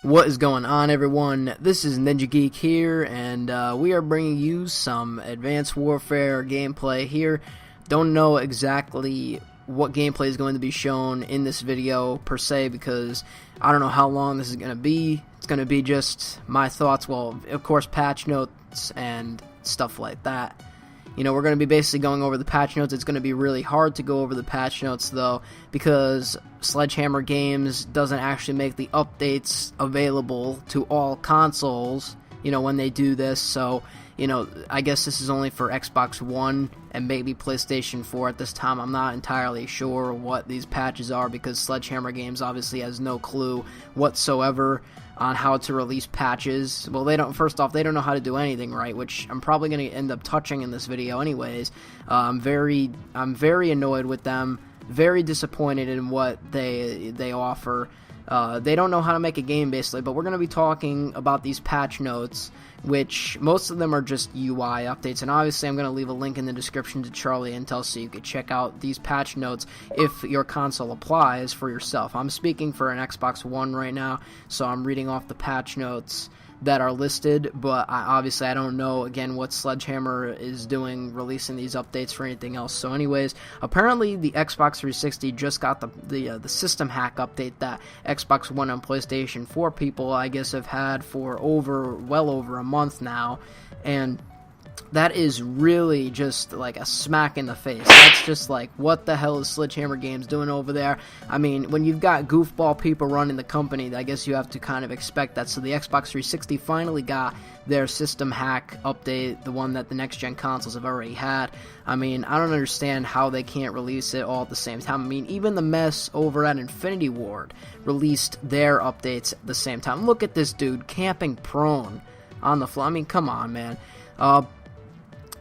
What is going on, everyone? This is Ninja Geek here, and we are bringing you some Advanced Warfare gameplay here. Don't know exactly what gameplay is going to be shown in this video per se, because I don't know how long this is going to be. It's going to be just my thoughts, well, of course, patch notes and stuff like that. You know, we're going to be basically going over the patch notes. It's going to be really hard to go over the patch notes, though, because Sledgehammer Games doesn't actually make the updates available to all consoles, you know, when they do this. So, you know, I guess this is only for Xbox One and maybe PlayStation 4 at this time. I'm not entirely sure what these patches are, because Sledgehammer Games obviously has no clue whatsoever on how to release patches. Well, first off, they don't know how to do anything right, which I'm probably going to end up touching in this video anyways. I'm very annoyed with them, very disappointed in what they offer. They don't know how to make a game, basically, but we're going to be talking about these patch notes, which most of them are just UI updates, and obviously I'm going to leave a link in the description to Charlie Intel so you can check out these patch notes if your console applies for yourself. I'm speaking for an Xbox One right now, so I'm reading off the patch notes that are listed, but obviously I don't know, again, what Sledgehammer is doing, releasing these updates for anything else. So anyways, apparently the Xbox 360 just got the system hack update that Xbox One and PlayStation 4 people, I guess, have had for well over a month now, and that is really just like a smack in the face. That's just like, what the hell is Sledgehammer Games doing over there? I mean, when you've got goofball people running the company, I guess you have to kind of expect that. So the Xbox 360 finally got their system hack update, the one that the next-gen consoles have already had. I mean, I don't understand how they can't release it all at the same time. I mean, even the mess over at Infinity Ward released their updates at the same time. Look at this dude camping prone on the floor. I mean, come on, man.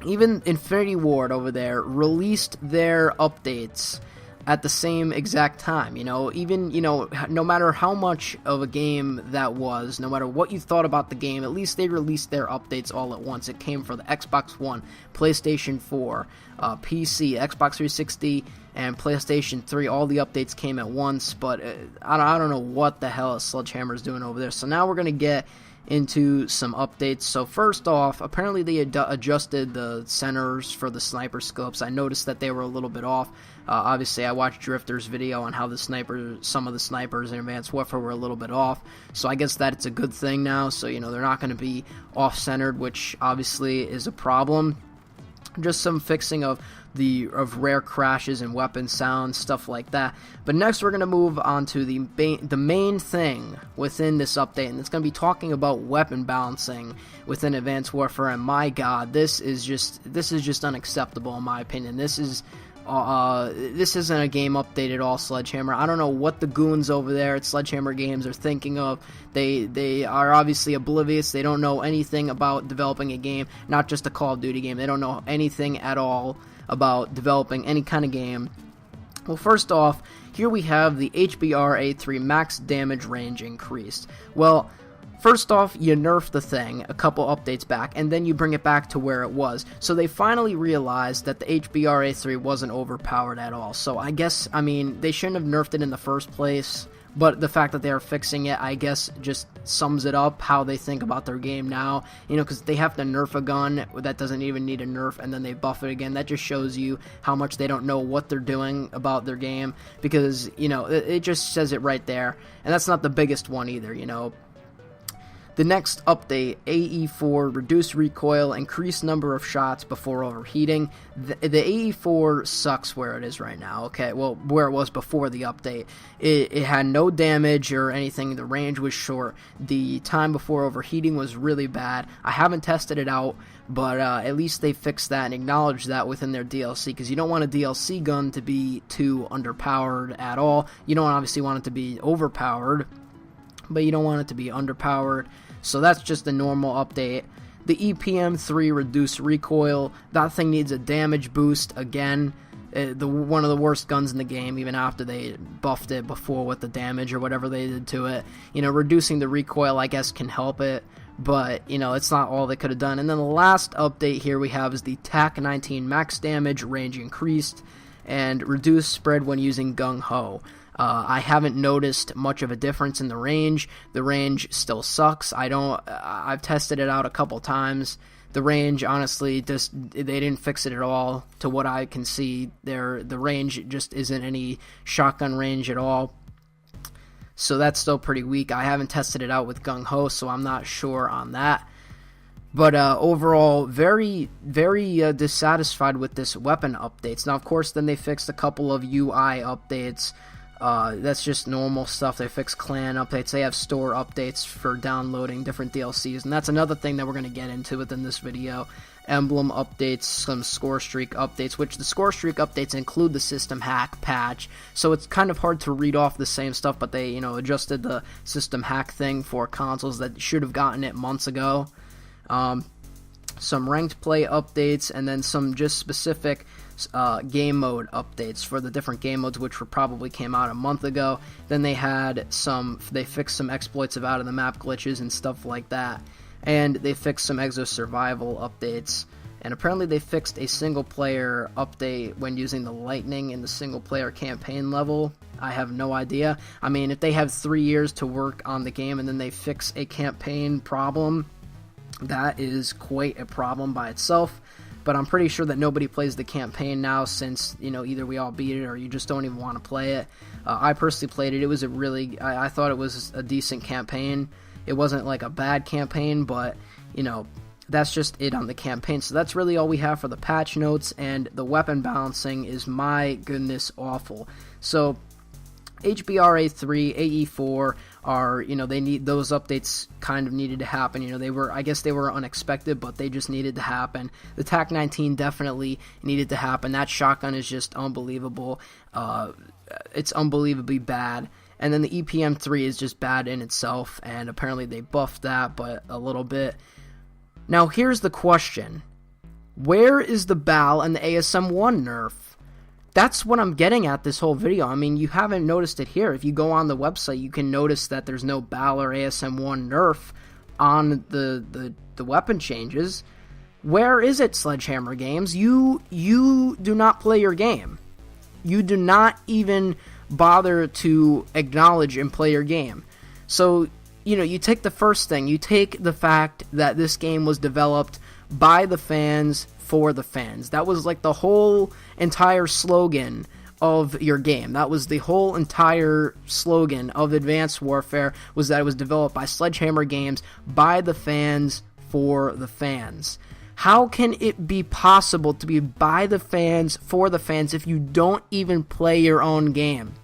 Even Infinity Ward over there released their updates at the same exact time, you know, even, you know, no matter how much of a game that was, no matter what you thought about the game, at least they released their updates all at once. It came for the Xbox One, PlayStation 4, PC, Xbox 360, and PlayStation 3. All the updates came at once, but I don't know what the hell Sledgehammer's doing over there. So now we're going to get into some updates. So first off, apparently they adjusted the centers for the sniper scopes. I noticed that they were a little bit off. Obviously, I watched Drifter's video on how some of the snipers in Advanced Warfare were a little bit off. So I guess that's a good thing now. So, you know, they're not going to be off-centered, which obviously is a problem. Just some fixing of rare crashes and weapon sounds, stuff like that. But next we're going to move on to the main thing within this update, and it's going to be talking about weapon balancing within Advanced Warfare. And my god, this is just unacceptable in my opinion. This isn't a game update at all, Sledgehammer. I don't know what the goons over there at Sledgehammer Games are thinking of. They are obviously oblivious. They don't know anything about developing a game, not just a Call of Duty game. They don't know anything at all about developing any kind of game. Well, first off, here we have the HBR-A3 max damage range increased. Well, first off, you nerfed the thing a couple updates back, and then you bring it back to where it was. So they finally realized that the HBR-A3 wasn't overpowered at all. So I guess, I mean, they shouldn't have nerfed it in the first place, but the fact that they are fixing it, I guess, just sums it up how they think about their game now. You know, because they have to nerf a gun that doesn't even need a nerf, and then they buff it again. That just shows you how much they don't know what they're doing about their game, because, you know, it just says it right there. And that's not the biggest one either, you know. The next update, AE4, reduced recoil, increased number of shots before overheating. The AE4 sucks where it is right now, okay? Well, where it was before the update. It had no damage or anything. The range was short. The time before overheating was really bad. I haven't tested it out, but at least they fixed that and acknowledged that within their DLC, because you don't want a DLC gun to be too underpowered at all. You don't obviously want it to be overpowered, but you don't want it to be underpowered. So that's just a normal update. The EPM3 reduced recoil. That thing needs a damage boost again. One of the worst guns in the game, even after they buffed it before with the damage or whatever they did to it. You know, reducing the recoil, I guess, can help it, but, you know, it's not all they could have done. And then the last update here we have is the TAC-19 max damage range increased. and reduced spread when using Gung Ho. I haven't noticed much of a difference in the range. The range still sucks. I've tested it out a couple times. The range, honestly, they didn't fix it at all. To what I can see, the range just isn't any shotgun range at all. So that's still pretty weak. I haven't tested it out with Gung Ho, so I'm not sure on that. But overall, very, very dissatisfied with this weapon updates. Now, of course, then they fixed a couple of UI updates. That's just normal stuff. They fix clan updates. They have store updates for downloading different DLCs. And that's another thing that we're going to get into within this video. Emblem updates, some score streak updates, which the score streak updates include the system hack patch. So it's kind of hard to read off the same stuff, but they, adjusted the system hack thing for consoles that should have gotten it months ago. Some ranked play updates, and then some just specific game mode updates for the different game modes, which probably came out a month ago. Then they fixed some exploits of out of the map glitches and stuff like that, and they fixed some Exo survival updates, and apparently they fixed a single player update when using the lightning in the single player campaign level. I have no idea. I mean, if they have 3 years to work on the game and then they fix a campaign problem, that is quite a problem by itself. But I'm pretty sure that nobody plays the campaign now, since, either we all beat it or you just don't even want to play it. I personally played it. It was I thought it was a decent campaign. It wasn't like a bad campaign, but, that's just it on the campaign. So that's really all we have for the patch notes, and the weapon balancing is, my goodness, awful. So HBRA 3, AE4 are, they need those updates, kind of needed to happen. I guess they were unexpected, but they just needed to happen. The TAC-19 definitely needed to happen. That shotgun is just unbelievable. It's unbelievably bad. And then the EPM3 is just bad in itself, and apparently they buffed that, but a little bit. Now here's the question. Where is the BAL and the ASM1 nerf? That's what I'm getting at this whole video. I mean, you haven't noticed it here. If you go on the website, you can notice that there's no BAL or ASM1 nerf on the weapon changes. Where is it, Sledgehammer Games? You do not play your game. You do not even bother to acknowledge and play your game. So, you take the first thing. You take the fact that this game was developed by the fans, for the fans. That was like the whole entire slogan of your game. That was the whole entire slogan of Advanced Warfare, was that it was developed by Sledgehammer Games, by the fans, for the fans. How can it be possible to be by the fans, for the fans, if you don't even play your own game?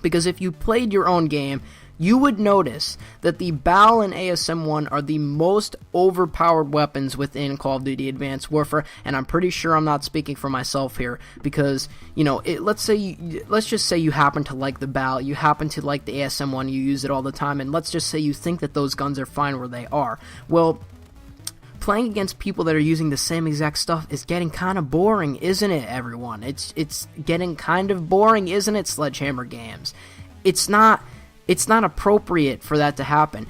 Because if you played your own game, you would notice that the BAL and ASM1 are the most overpowered weapons within Call of Duty Advanced Warfare, and I'm pretty sure I'm not speaking for myself here, because, let's just say you happen to like the BAL, you happen to like the ASM1, you use it all the time, and let's just say you think that those guns are fine where they are. Well, playing against people that are using the same exact stuff is getting kind of boring, isn't it, everyone? It's getting kind of boring, isn't it, Sledgehammer Games? It's not appropriate for that to happen.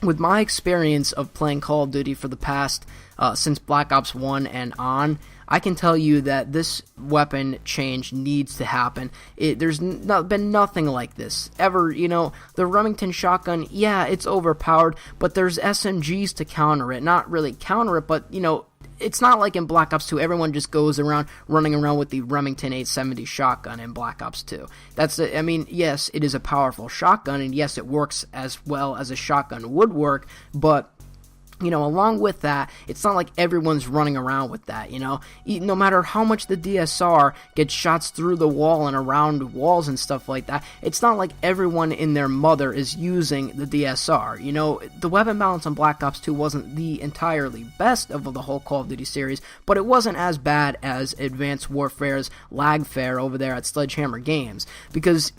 With my experience of playing Call of Duty for the past, since Black Ops 1 and on, I can tell you that this weapon change needs to happen. There's been nothing like this ever. The Remington shotgun, yeah, it's overpowered, but there's SMGs to counter it. Not really counter it, but, it's not like in Black Ops 2, everyone just goes around running around with the Remington 870 shotgun in Black Ops 2. Yes, it is a powerful shotgun, and yes, it works as well as a shotgun would work, but along with that, it's not like everyone's running around with that, No matter how much the DSR gets shots through the wall and around walls and stuff like that, it's not like everyone in their mother is using the DSR, The weapon balance on Black Ops 2 wasn't the entirely best of the whole Call of Duty series, but it wasn't as bad as Advanced Warfare's lag fare over there at Sledgehammer Games, because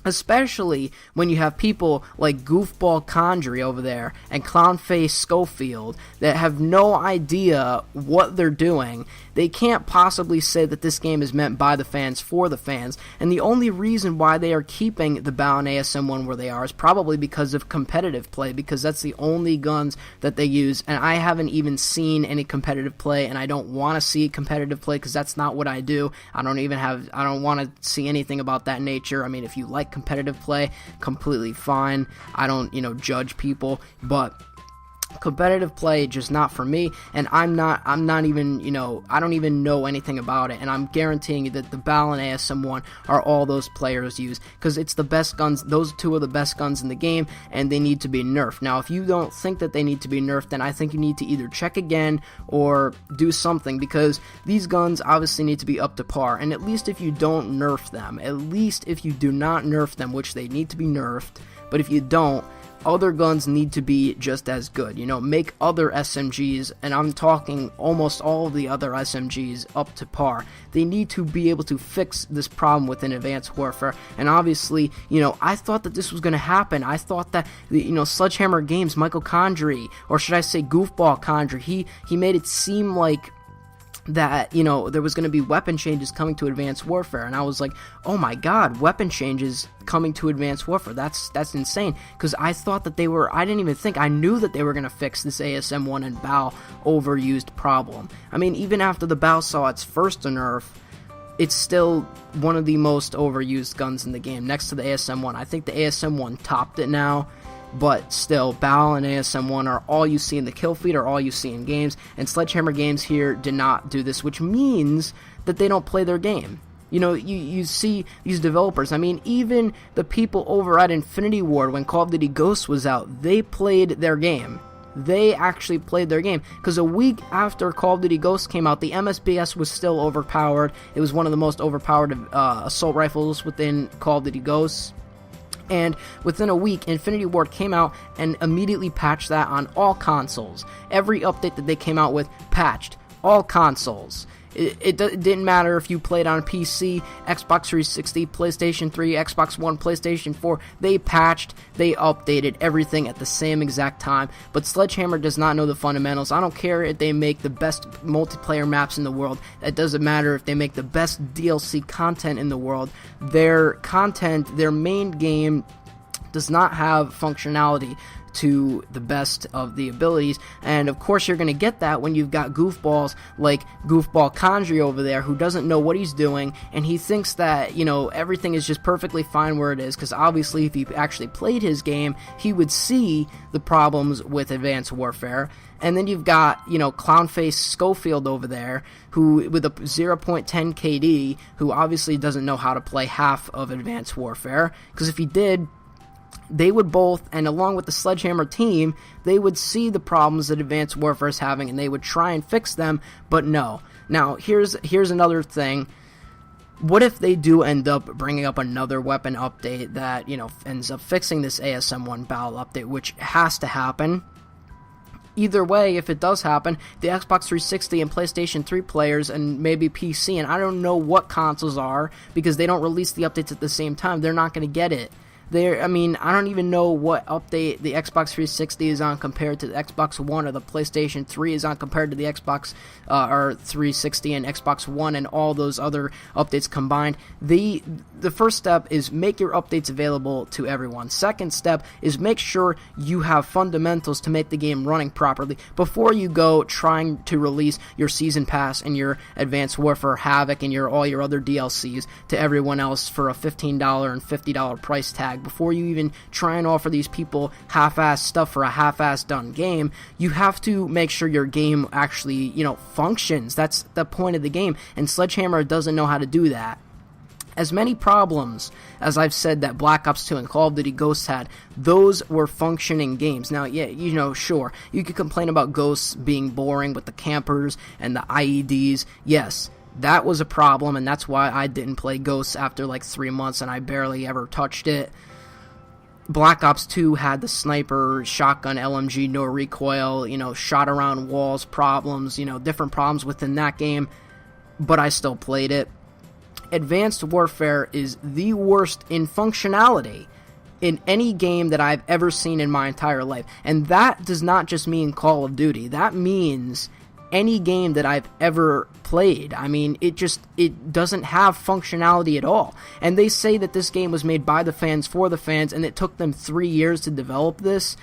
Especially when you have people like Goofball Condry over there and Clownface Schofield that have no idea what they're doing. They can't possibly say that this game is meant by the fans for the fans. And the only reason why they are keeping the BAL and ASM1 where they are is probably because of competitive play, because that's the only guns that they use. And I haven't even seen any competitive play, and I don't want to see competitive play because that's not what I do. I don't want to see anything about that nature. I mean, if you like competitive play, completely fine. I don't, judge people, but competitive play just not for me. And I'm not even, I don't even know anything about it, and I'm guaranteeing you that the BAL and ASM1 are all those players use, because it's the best guns. Those two are the best guns in the game, and they need to be nerfed. Now, if you don't think that they need to be nerfed, then I think you need to either check again or do something, because these guns obviously need to be up to par. And at least if you don't nerf them, at least if you do not nerf them, which they need to be nerfed, but if you don't, other guns need to be just as good. Make other SMGs, and I'm talking almost all of the other SMGs, up to par. They need to be able to fix this problem within Advanced Warfare. And obviously, I thought that this was going to happen. I thought that, Sledgehammer Games, Michael Condry, or should I say Goofball Condry, he made it seem like that, there was going to be weapon changes coming to Advanced Warfare, and I was like, oh my god, weapon changes coming to Advanced Warfare, that's insane, because I thought that I knew that they were going to fix this ASM1 and BAL overused problem. I mean, even after the BAL saw its first nerf, it's still one of the most overused guns in the game, next to the ASM1. I think the ASM1 topped it now, but still, BAL and ASM1 are all you see in the kill feed, or all you see in games, and Sledgehammer Games here did not do this, which means that they don't play their game. You see these developers, I mean, even the people over at Infinity Ward, when Call of Duty Ghosts was out, they played their game. They actually played their game, because a week after Call of Duty Ghosts came out, the MSBS was still overpowered. It was one of the most overpowered assault rifles within Call of Duty Ghosts. And within a week, Infinity Ward came out and immediately patched that on all consoles. Every update that they came out with patched all consoles. It didn't matter if you played on PC, Xbox 360, PlayStation 3, Xbox One, PlayStation 4. They patched, they updated everything at the same exact time. But Sledgehammer does not know the fundamentals. I don't care if they make the best multiplayer maps in the world. It doesn't matter if they make the best DLC content in the world. Their content, their main game, does not have functionality to the best of the abilities, and of course you're going to get that when you've got goofballs like Goofball Condry over there, who doesn't know what he's doing, and he thinks that, everything is just perfectly fine where it is, because obviously if he actually played his game, he would see the problems with Advanced Warfare. And then you've got, Clownface Schofield over there, who, with a 0.10 KD, who obviously doesn't know how to play half of Advanced Warfare, because if he did, they would both, and along with the Sledgehammer team, they would see the problems that Advanced Warfare is having, and they would try and fix them, but no. Now, here's another thing. What if they do end up bringing up another weapon update that, ends up fixing this ASM1 BAL update, which has to happen? Either way, if it does happen, the Xbox 360 and PlayStation 3 players, and maybe PC, and I don't know what consoles are, because they don't release the updates at the same time, they're not going to get it. I don't even know what update the Xbox 360 is on compared to the Xbox One, or the PlayStation 3 is on compared to the Xbox or 360 and Xbox One and all those other updates combined. The first step is make your updates available to everyone. Second step is make sure you have fundamentals to make the game running properly before you go trying to release your Season Pass and your Advanced Warfare Havoc and all your other DLCs to everyone else for a $15 and $50 price tag. Before you even try and offer these people half-ass stuff for a half-ass done game, you have to make sure your game actually, functions. That's the point of the game, and Sledgehammer doesn't know how to do that. As many problems as I've said that Black Ops 2 and Call of Duty Ghosts had, those were functioning games. Now, yeah, sure, you could complain about Ghosts being boring with the campers and the IEDs. Yes, that was a problem, and that's why I didn't play Ghosts after like 3 months, and I barely ever touched it. Black Ops 2 had the sniper, shotgun, LMG, no recoil, shot around walls problems, different problems within that game, but I still played it. Advanced Warfare is the worst in functionality in any game that I've ever seen in my entire life. And that does not just mean Call of Duty. That means any game that I've ever played. I mean, it doesn't have functionality at all. And they say that this game was made by the fans for the fans, and it took them 3 years to develop this.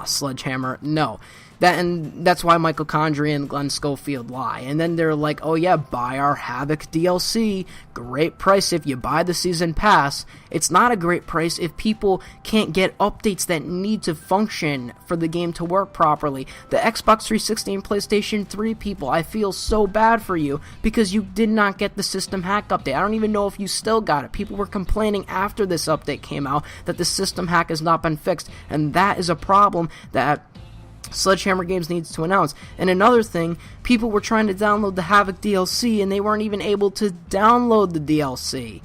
Sledgehammer, no. That's why Michael Condrey and Glenn Schofield lie. And then they're like, oh yeah, buy our Havoc DLC. Great price if you buy the season pass. It's not a great price if people can't get updates that need to function for the game to work properly. The Xbox 360 and PlayStation 3 people, I feel so bad for you because you did not get the system hack update. I don't even know if you still got it. People were complaining after this update came out that the system hack has not been fixed. And that is a problem that Sledgehammer Games needs to announce. And another thing, people were trying to download the Havoc DLC and they weren't even able to download the DLC.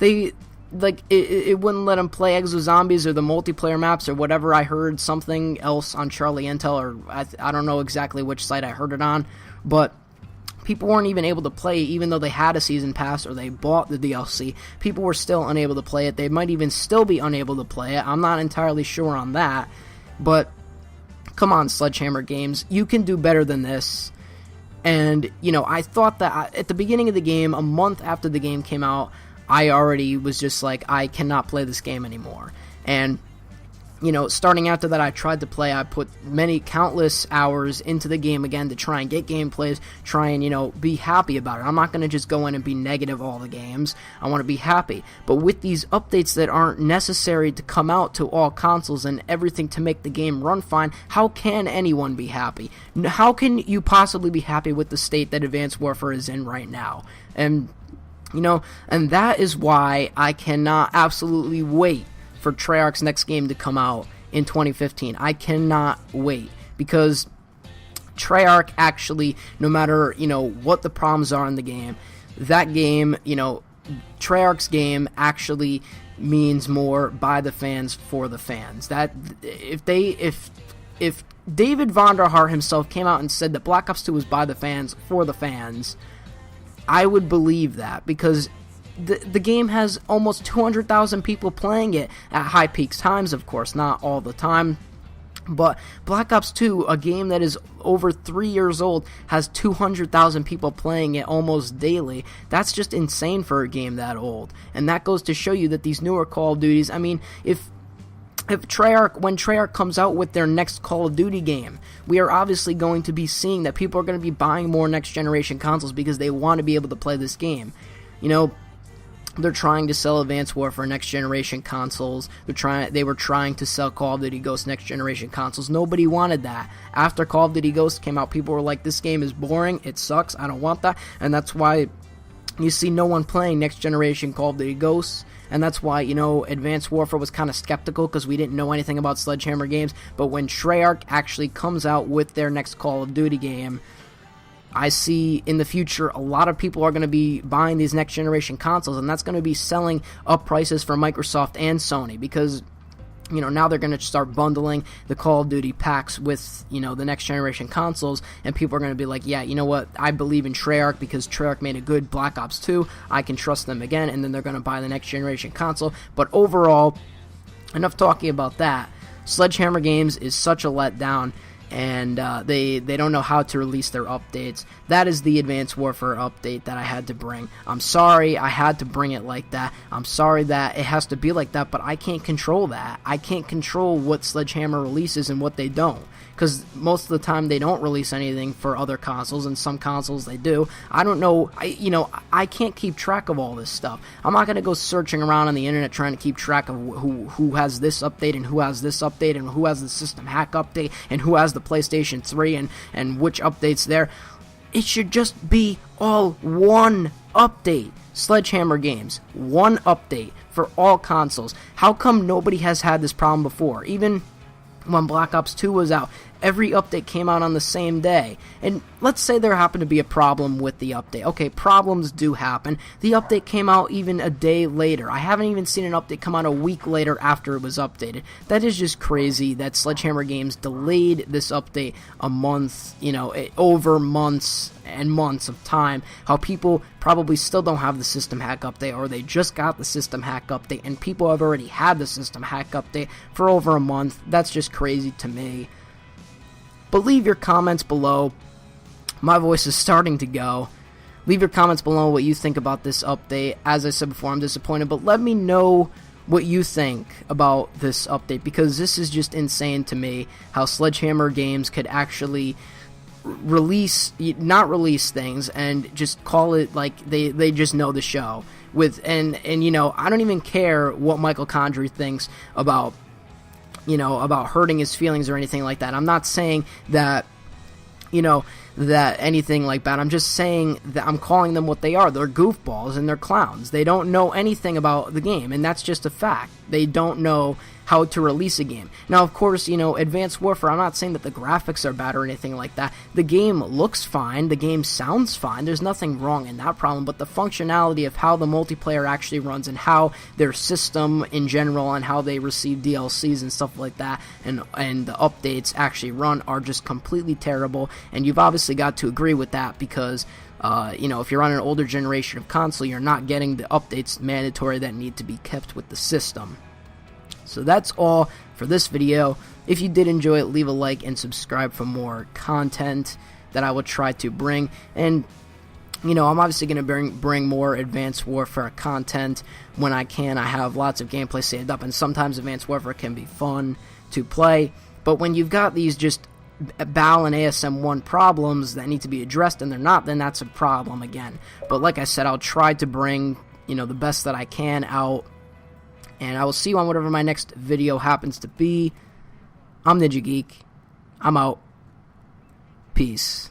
It wouldn't let them play Exo Zombies or the multiplayer maps or whatever. I heard something else on Charlie Intel, or I don't know exactly which site I heard it on, but people weren't even able to play even though they had a season pass or they bought the DLC. People were still unable to play it. They might even still be unable to play it. I'm not entirely sure on that, but come on, Sledgehammer Games, you can do better than this. And, I thought that at the beginning of the game, a month after the game came out, I already was just like, I cannot play this game anymore. And, starting after that, I tried to play. I put countless hours into the game again to try and get gameplays, try and, be happy about it. I'm not going to just go in and be negative all the games. I want to be happy. But with these updates that aren't necessary to come out to all consoles and everything to make the game run fine, how can anyone be happy? How can you possibly be happy with the state that Advanced Warfare is in right now? And, and that is why I cannot absolutely wait for Treyarch's next game to come out in 2015. I cannot wait, because Treyarch actually, no matter, what the problems are in the game, that game, Treyarch's game actually means more by the fans for the fans. That if David Vonderhaar himself came out and said that Black Ops 2 was by the fans for the fans, I would believe that, because the game has almost 200,000 people playing it at high peak times, of course, not all the time. But Black Ops 2, a game that is over 3 years old, has 200,000 people playing it almost daily. That's just insane for a game that old. And that goes to show you that these newer Call of Duties, I mean, when Treyarch comes out with their next Call of Duty game, we are obviously going to be seeing that people are going to be buying more next generation consoles because they want to be able to play this game. They're trying to sell Advanced Warfare next generation consoles. They were trying to sell Call of Duty Ghosts next generation consoles. Nobody wanted that. After Call of Duty Ghosts came out, people were like, this game is boring, it sucks, I don't want that. And that's why you see no one playing next generation Call of Duty Ghosts. And that's why, Advanced Warfare was kind of skeptical because we didn't know anything about Sledgehammer Games. But when Treyarch actually comes out with their next Call of Duty game, I see in the future a lot of people are going to be buying these next generation consoles, and that's going to be selling up prices for Microsoft and Sony, because now they're going to start bundling the Call of Duty packs with the next generation consoles, and people are going to be like, yeah, you know what, I believe in Treyarch because Treyarch made a good Black Ops 2, I can trust them again, and then they're going to buy the next generation console. But overall, enough talking about that. Sledgehammer Games is such a letdown, and they don't know how to release their updates. That is the Advanced Warfare update that I had to bring. I'm sorry I had to bring it like that. I'm sorry that it has to be like that, but I can't control that. I can't control what Sledgehammer releases and what they don't, because most of the time they don't release anything for other consoles, and some consoles they do. I don't know. I can't keep track of all this stuff. I'm not going to go searching around on the internet trying to keep track of who has this update and who has this update and who has the system hack update and who has the PlayStation 3 and which updates there. It should just be all one update. Sledgehammer Games, one update for all consoles. How come nobody has had this problem before? Even when Black Ops 2 was out, every update came out on the same day. And let's say there happened to be a problem with the update. Okay, problems do happen. The update came out even a day later. I haven't even seen an update come out a week later after it was updated. That is just crazy that Sledgehammer Games delayed this update a month, over months and months of time. How people probably still don't have the system hack update, or they just got the system hack update, and people have already had the system hack update for over a month. That's just crazy to me. But leave your comments below. My voice is starting to go. Leave your comments below what you think about this update. As I said before, I'm disappointed, but let me know what you think about this update, because this is just insane to me how Sledgehammer Games could actually not release things and just call it like they just know the show with and I don't even care what Michael Condrey thinks about hurting his feelings or anything like that. I'm not saying that that anything like that. I'm just saying that I'm calling them what they are. They're goofballs and they're clowns. They don't know anything about the game, and that's just a fact. They don't know how to release a game. Now, of course, Advanced Warfare, I'm not saying that the graphics are bad or anything like that. The game looks fine. The game sounds fine. There's nothing wrong in that problem, but the functionality of how the multiplayer actually runs and how their system in general and how they receive DLCs and stuff like that and the updates actually run are just completely terrible, and you've obviously got to agree with that because if you're on an older generation of console, you're not getting the updates mandatory that need to be kept with the system. So that's all for this video. If you did enjoy it, leave a like and subscribe for more content that I will try to bring. And I'm obviously going to bring more Advanced Warfare content when I can. I have lots of gameplay saved up, and sometimes Advanced Warfare can be fun to play. But when you've got these just BAL and ASM1 problems that need to be addressed and they're not, then that's a problem again. But like I said, I'll try to bring the best that I can out. And I will see you on whatever my next video happens to be. I'm Ninja Geek. I'm out. Peace.